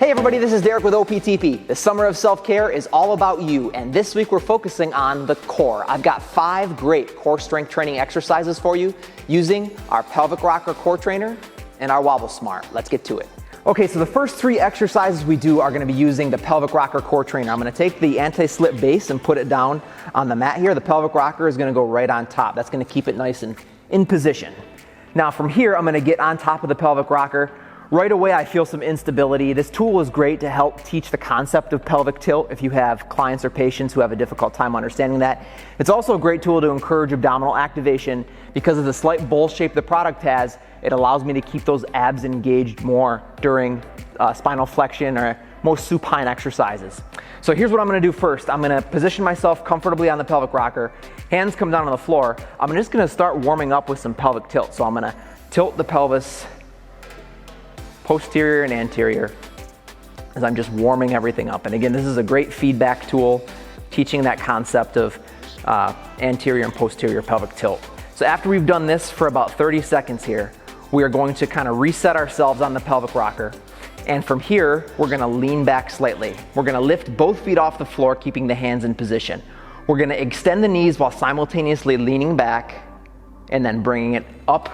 Hey everybody, this is Derek with OPTP. The summer of self-care is all about you, and this week we're focusing on the core. I've got 5 great core strength training exercises for you using our pelvic rocker core trainer and our Wobblesmart. Let's get to it. Okay, so the first 3 exercises we do are gonna be using the pelvic rocker core trainer. I'm gonna take the anti-slip base and put it down on the mat here. The pelvic rocker is gonna go right on top. That's gonna keep it nice and in position. Now from here, I'm gonna get on top of the pelvic rocker. Right away, I feel some instability. This tool is great to help teach the concept of pelvic tilt if you have clients or patients who have a difficult time understanding that. It's also a great tool to encourage abdominal activation because of the slight bowl shape the product has. It allows me to keep those abs engaged more during spinal flexion or most supine exercises. So here's what I'm gonna do first. I'm gonna position myself comfortably on the pelvic rocker. Hands come down on the floor. I'm just gonna start warming up with some pelvic tilt. So I'm gonna tilt the pelvis posterior and anterior as I'm just warming everything up. And again, this is a great feedback tool teaching that concept of anterior and posterior pelvic tilt. So after we've done this for about 30 seconds here, we are going to kind of reset ourselves on the pelvic rocker. And from here, we're gonna lean back slightly. We're gonna lift both feet off the floor, keeping the hands in position. We're gonna extend the knees while simultaneously leaning back and then bringing it up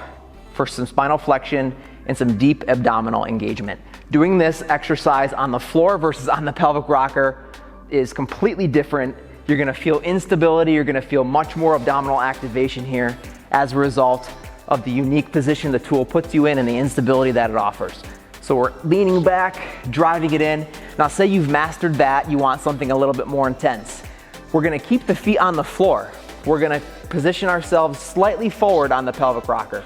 for some spinal flexion and some deep abdominal engagement. Doing this exercise on the floor versus on the pelvic rocker is completely different. You're gonna feel instability, you're gonna feel much more abdominal activation here as a result of the unique position the tool puts you in and the instability that it offers. So we're leaning back, driving it in. Now say you've mastered that, you want something a little bit more intense. We're gonna keep the feet on the floor. We're gonna position ourselves slightly forward on the pelvic rocker.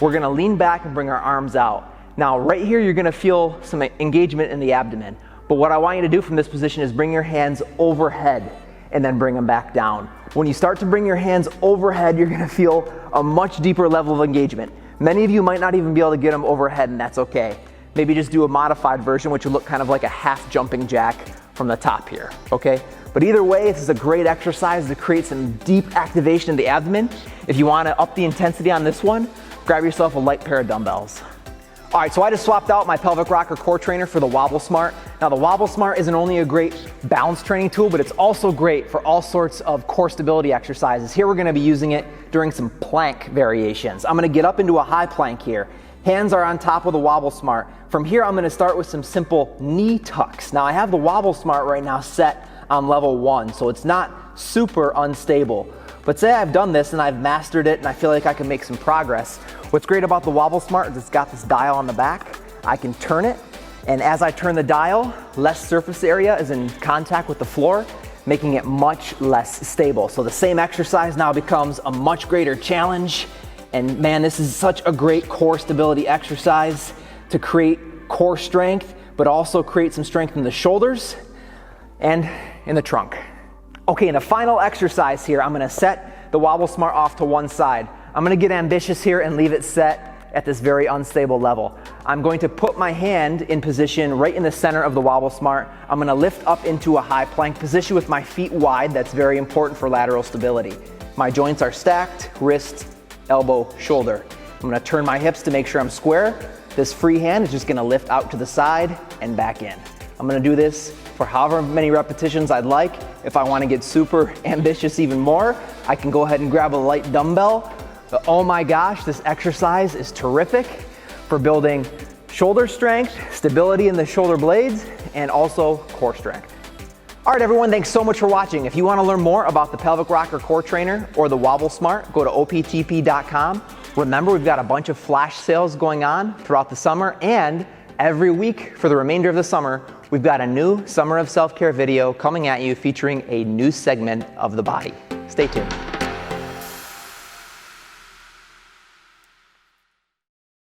We're gonna lean back and bring our arms out. Now right here, you're gonna feel some engagement in the abdomen. But what I want you to do from this position is bring your hands overhead and then bring them back down. When you start to bring your hands overhead, you're gonna feel a much deeper level of engagement. Many of you might not even be able to get them overhead, and that's okay. Maybe just do a modified version, which will look kind of like a half jumping jack from the top here, okay? But either way, this is a great exercise to create some deep activation in the abdomen. If you wanna up the intensity on this one, grab yourself a light pair of dumbbells. All right, so I just swapped out my pelvic rocker core trainer for the Wobblesmart. Now the Wobblesmart isn't only a great balance training tool, but it's also great for all sorts of core stability exercises. Here we're gonna be using it during some plank variations. I'm gonna get up into a high plank here. Hands are on top of the Wobblesmart. From here, I'm gonna start with some simple knee tucks. Now I have the Wobblesmart right now set on level 1, so it's not super unstable. But say I've done this and I've mastered it and I feel like I can make some progress. What's great about the Wobblesmart is it's got this dial on the back. I can turn it, and as I turn the dial, less surface area is in contact with the floor, making it much less stable. So the same exercise now becomes a much greater challenge. And man, this is such a great core stability exercise to create core strength, but also create some strength in the shoulders and in the trunk. Okay, and the final exercise here, I'm gonna set the Wobblesmart off to one side. I'm gonna get ambitious here and leave it set at this very unstable level. I'm going to put my hand in position right in the center of the Wobblesmart. I'm gonna lift up into a high plank position with my feet wide. That's very important for lateral stability. My joints are stacked, wrist, elbow, shoulder. I'm gonna turn my hips to make sure I'm square. This free hand is just gonna lift out to the side and back in. I'm gonna do this for however many repetitions I'd like. If I wanna get super ambitious even more, I can go ahead and grab a light dumbbell. But oh my gosh, this exercise is terrific for building shoulder strength, stability in the shoulder blades, and also core strength. All right, everyone, thanks so much for watching. If you wanna learn more about the pelvic rocker core trainer or the Wobblesmart, go to optp.com. Remember, we've got a bunch of flash sales going on throughout the summer, and every week for the remainder of the summer, we've got a new Summer of Self-Care video coming at you featuring a new segment of the body. Stay tuned.